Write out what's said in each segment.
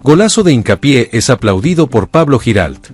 Golazo de Hincapié es aplaudido por Pablo Giralt.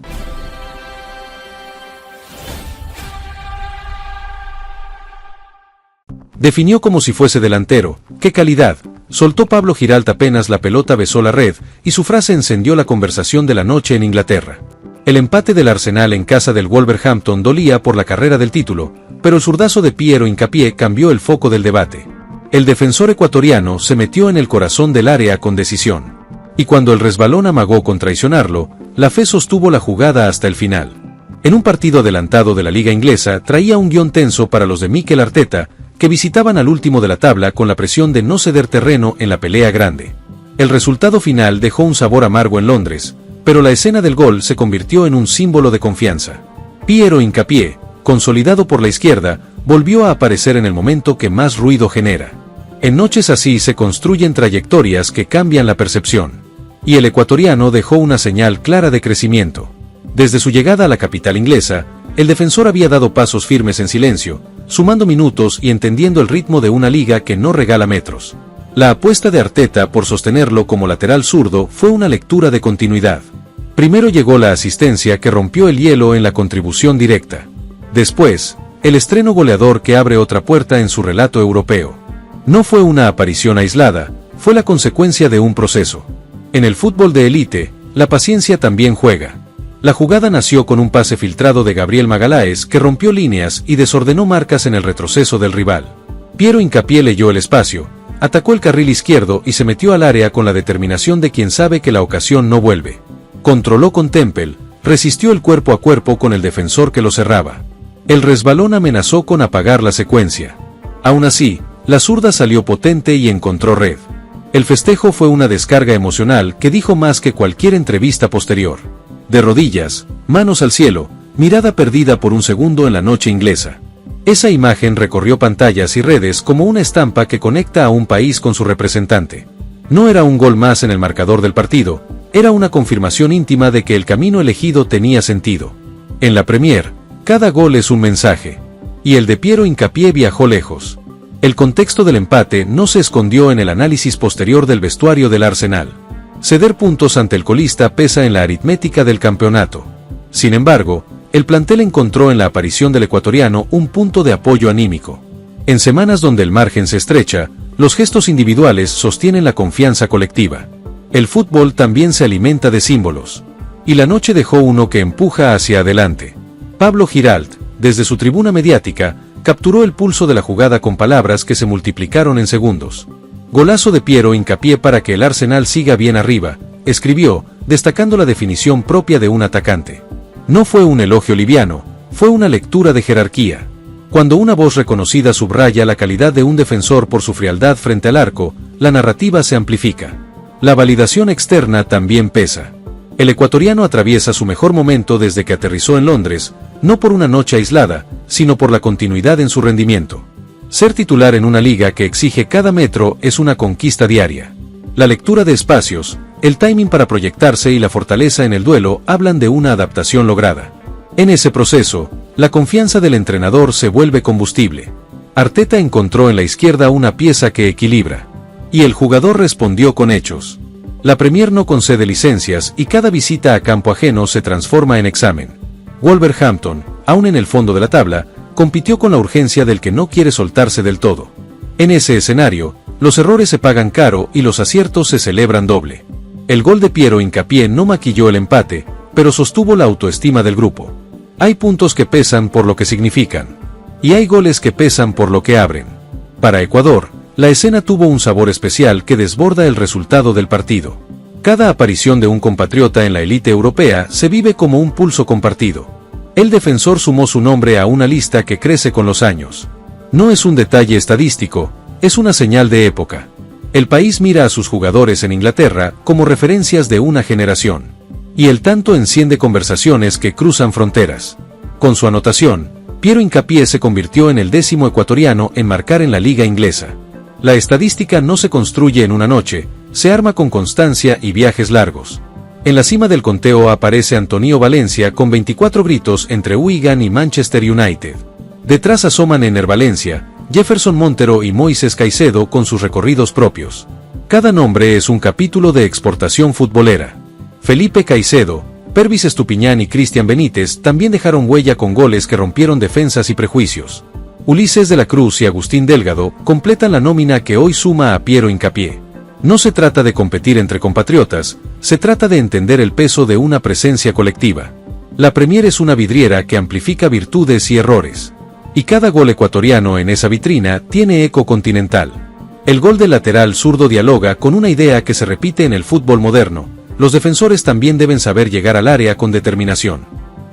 Definió como si fuese delantero. ¡Qué calidad! Soltó Pablo Giralt apenas la pelota besó la red, y su frase encendió la conversación de la noche en Inglaterra. El empate del Arsenal en casa del Wolverhampton dolía por la carrera del título, pero el zurdazo de Piero Hincapié cambió el foco del debate. El defensor ecuatoriano se metió en el corazón del área con decisión. Y cuando el resbalón amagó con traicionarlo, la fe sostuvo la jugada hasta el final. En un partido adelantado de la liga inglesa traía un guión tenso para los de Mikel Arteta, que visitaban al último de la tabla con la presión de no ceder terreno en la pelea grande. El resultado final dejó un sabor amargo en Londres, pero la escena del gol se convirtió en un símbolo de confianza. Piero Hincapié, consolidado por la izquierda, volvió a aparecer en el momento que más ruido genera. En noches así se construyen trayectorias que cambian la percepción. Y el ecuatoriano dejó una señal clara de crecimiento. Desde su llegada a la capital inglesa, el defensor había dado pasos firmes en silencio, sumando minutos y entendiendo el ritmo de una liga que no regala metros. La apuesta de Arteta por sostenerlo como lateral zurdo fue una lectura de continuidad. Primero llegó la asistencia que rompió el hielo en la contribución directa. Después, el estreno goleador que abre otra puerta en su relato europeo. No fue una aparición aislada, fue la consecuencia de un proceso. En el fútbol de élite, la paciencia también juega. La jugada nació con un pase filtrado de Gabriel Magalhães que rompió líneas y desordenó marcas en el retroceso del rival. Piero Hincapié leyó el espacio, atacó el carril izquierdo y se metió al área con la determinación de quien sabe que la ocasión no vuelve. Controló con Temple, resistió el cuerpo a cuerpo con el defensor que lo cerraba. El resbalón amenazó con apagar la secuencia. Aún así, la zurda salió potente y encontró red. El festejo fue una descarga emocional que dijo más que cualquier entrevista posterior. De rodillas, manos al cielo, mirada perdida por un segundo en la noche inglesa. Esa imagen recorrió pantallas y redes como una estampa que conecta a un país con su representante. No era un gol más en el marcador del partido, era una confirmación íntima de que el camino elegido tenía sentido. En la Premier, cada gol es un mensaje. Y el de Piero Hincapié viajó lejos. El contexto del empate no se escondió en el análisis posterior del vestuario del Arsenal. Ceder puntos ante el colista pesa en la aritmética del campeonato. Sin embargo, el plantel encontró en la aparición del ecuatoriano un punto de apoyo anímico. En semanas donde el margen se estrecha, los gestos individuales sostienen la confianza colectiva. El fútbol también se alimenta de símbolos. Y la noche dejó uno que empuja hacia adelante. Pablo Giralt, desde su tribuna mediática, capturó el pulso de la jugada con palabras que se multiplicaron en segundos. Golazo de Piero Hincapié para que el Arsenal siga bien arriba, escribió, destacando la definición propia de un atacante. No fue un elogio liviano, fue una lectura de jerarquía. Cuando una voz reconocida subraya la calidad de un defensor por su frialdad frente al arco, la narrativa se amplifica. La validación externa también pesa. El ecuatoriano atraviesa su mejor momento desde que aterrizó en Londres, no por una noche aislada, sino por la continuidad en su rendimiento. Ser titular en una liga que exige cada metro es una conquista diaria. La lectura de espacios, el timing para proyectarse y la fortaleza en el duelo hablan de una adaptación lograda. En ese proceso, la confianza del entrenador se vuelve combustible. Arteta encontró en la izquierda una pieza que equilibra. Y el jugador respondió con hechos. La Premier no concede licencias y cada visita a campo ajeno se transforma en examen. Wolverhampton, aún en el fondo de la tabla, compitió con la urgencia del que no quiere soltarse del todo. En ese escenario, los errores se pagan caro y los aciertos se celebran doble. El gol de Piero Hincapié no maquilló el empate, pero sostuvo la autoestima del grupo. Hay puntos que pesan por lo que significan. Y hay goles que pesan por lo que abren. Para Ecuador, la escena tuvo un sabor especial que desborda el resultado del partido. Cada aparición de un compatriota en la élite europea se vive como un pulso compartido. El defensor sumó su nombre a una lista que crece con los años. No es un detalle estadístico, es una señal de época. El país mira a sus jugadores en Inglaterra como referencias de una generación. Y el tanto enciende conversaciones que cruzan fronteras. Con su anotación, Piero Hincapié se convirtió en el 10º ecuatoriano en marcar en la liga inglesa. La estadística no se construye en una noche, se arma con constancia y viajes largos. En la cima del conteo aparece Antonio Valencia con 24 gritos entre Wigan y Manchester United. Detrás asoman Ener Valencia, Jefferson Montero y Moisés Caicedo con sus recorridos propios. Cada nombre es un capítulo de exportación futbolera. Felipe Caicedo, Pervis Estupiñán y Cristian Benítez también dejaron huella con goles que rompieron defensas y prejuicios. Ulises de la Cruz y Agustín Delgado completan la nómina que hoy suma a Piero Hincapié. No se trata de competir entre compatriotas, se trata de entender el peso de una presencia colectiva. La Premier es una vidriera que amplifica virtudes y errores. Y cada gol ecuatoriano en esa vitrina tiene eco continental. El gol del lateral zurdo dialoga con una idea que se repite en el fútbol moderno: los defensores también deben saber llegar al área con determinación.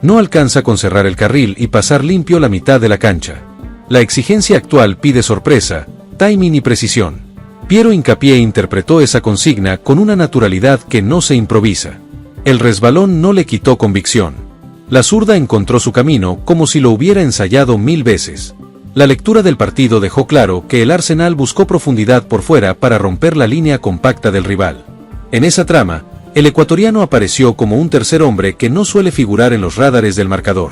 No alcanza con cerrar el carril y pasar limpio la mitad de la cancha. La exigencia actual pide sorpresa, timing y precisión. Piero Hincapié interpretó esa consigna con una naturalidad que no se improvisa. El resbalón no le quitó convicción. La zurda encontró su camino como si lo hubiera ensayado 1000 veces. La lectura del partido dejó claro que el Arsenal buscó profundidad por fuera para romper la línea compacta del rival. En esa trama, el ecuatoriano apareció como un tercer hombre que no suele figurar en los radares del marcador.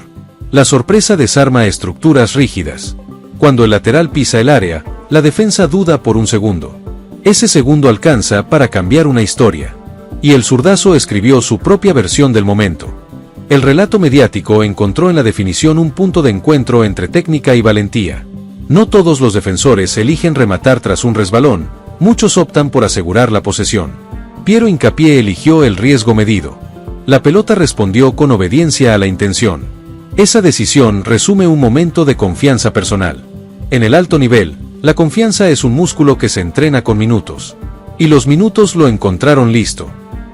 La sorpresa desarma estructuras rígidas. Cuando el lateral pisa el área, la defensa duda por un segundo. Ese segundo alcanza para cambiar una historia. Y el zurdazo escribió su propia versión del momento. El relato mediático encontró en la definición un punto de encuentro entre técnica y valentía. No todos los defensores eligen rematar tras un resbalón, muchos optan por asegurar la posesión. Piero Hincapié eligió el riesgo medido. La pelota respondió con obediencia a la intención. Esa decisión resume un momento de confianza personal. En el alto nivel, la confianza es un músculo que se entrena con minutos. Y los minutos lo encontraron listo.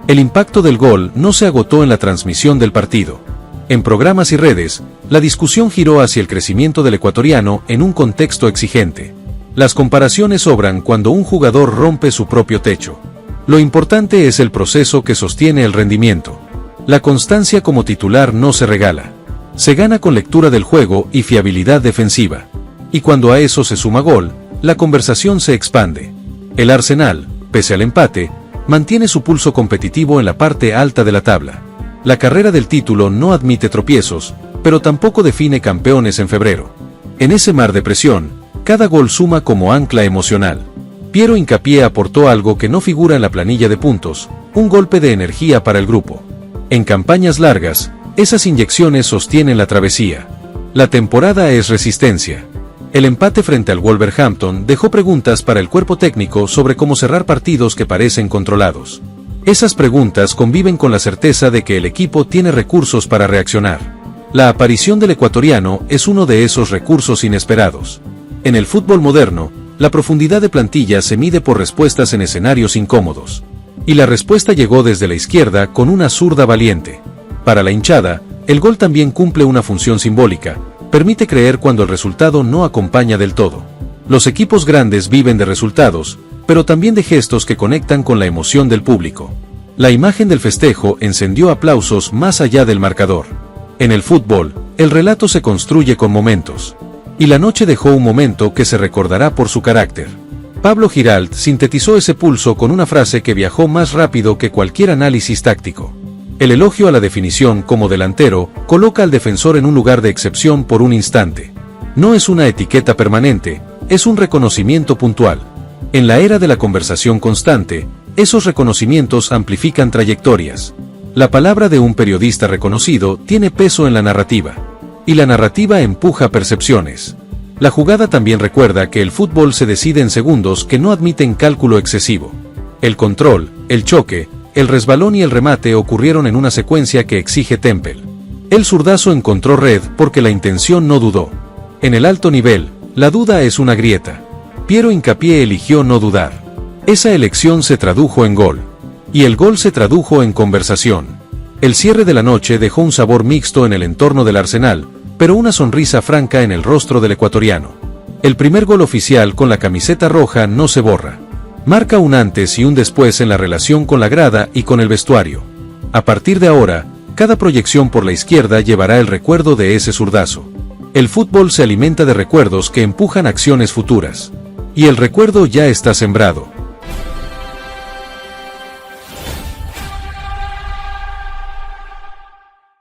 El impacto del gol no se agotó en la transmisión del partido. En programas y redes, la discusión giró hacia el crecimiento del ecuatoriano en un contexto exigente. Las comparaciones sobran cuando un jugador rompe su propio techo. Lo importante es el proceso que sostiene el rendimiento. La constancia como titular no se regala. Se gana con lectura del juego y fiabilidad defensiva. Y cuando a eso se suma gol, la conversación se expande. El Arsenal, pese al empate, mantiene su pulso competitivo en la parte alta de la tabla. La carrera del título no admite tropiezos, pero tampoco define campeones en febrero. En ese mar de presión, cada gol suma como ancla emocional. Piero Hincapié aportó algo que no figura en la planilla de puntos: un golpe de energía para el grupo. En campañas largas, esas inyecciones sostienen la travesía. La temporada es resistencia. El empate frente al Wolverhampton dejó preguntas para el cuerpo técnico sobre cómo cerrar partidos que parecen controlados. Esas preguntas conviven con la certeza de que el equipo tiene recursos para reaccionar. La aparición del ecuatoriano es uno de esos recursos inesperados. En el fútbol moderno, la profundidad de plantilla se mide por respuestas en escenarios incómodos. Y la respuesta llegó desde la izquierda con una zurda valiente. Para la hinchada, el gol también cumple una función simbólica. Permite creer cuando el resultado no acompaña del todo. Los equipos grandes viven de resultados, pero también de gestos que conectan con la emoción del público. La imagen del festejo encendió aplausos más allá del marcador. En el fútbol, el relato se construye con momentos. Y la noche dejó un momento que se recordará por su carácter. Pablo Giralt sintetizó ese pulso con una frase que viajó más rápido que cualquier análisis táctico. El elogio a la definición como delantero coloca al defensor en un lugar de excepción por un instante. No es una etiqueta permanente, es un reconocimiento puntual. En la era de la conversación constante, esos reconocimientos amplifican trayectorias. La palabra de un periodista reconocido tiene peso en la narrativa. Y la narrativa empuja percepciones. La jugada también recuerda que el fútbol se decide en segundos que no admiten cálculo excesivo. El control, el choque, el resbalón y el remate ocurrieron en una secuencia que exige temple. El zurdazo encontró red porque la intención no dudó. En el alto nivel, la duda es una grieta. Piero Hincapié eligió no dudar. Esa elección se tradujo en gol. Y el gol se tradujo en conversación. El cierre de la noche dejó un sabor mixto en el entorno del Arsenal, pero una sonrisa franca en el rostro del ecuatoriano. El primer gol oficial con la camiseta roja no se borra. Marca un antes y un después en la relación con la grada y con el vestuario. A partir de ahora, cada proyección por la izquierda llevará el recuerdo de ese zurdazo. El fútbol se alimenta de recuerdos que empujan acciones futuras. Y el recuerdo ya está sembrado.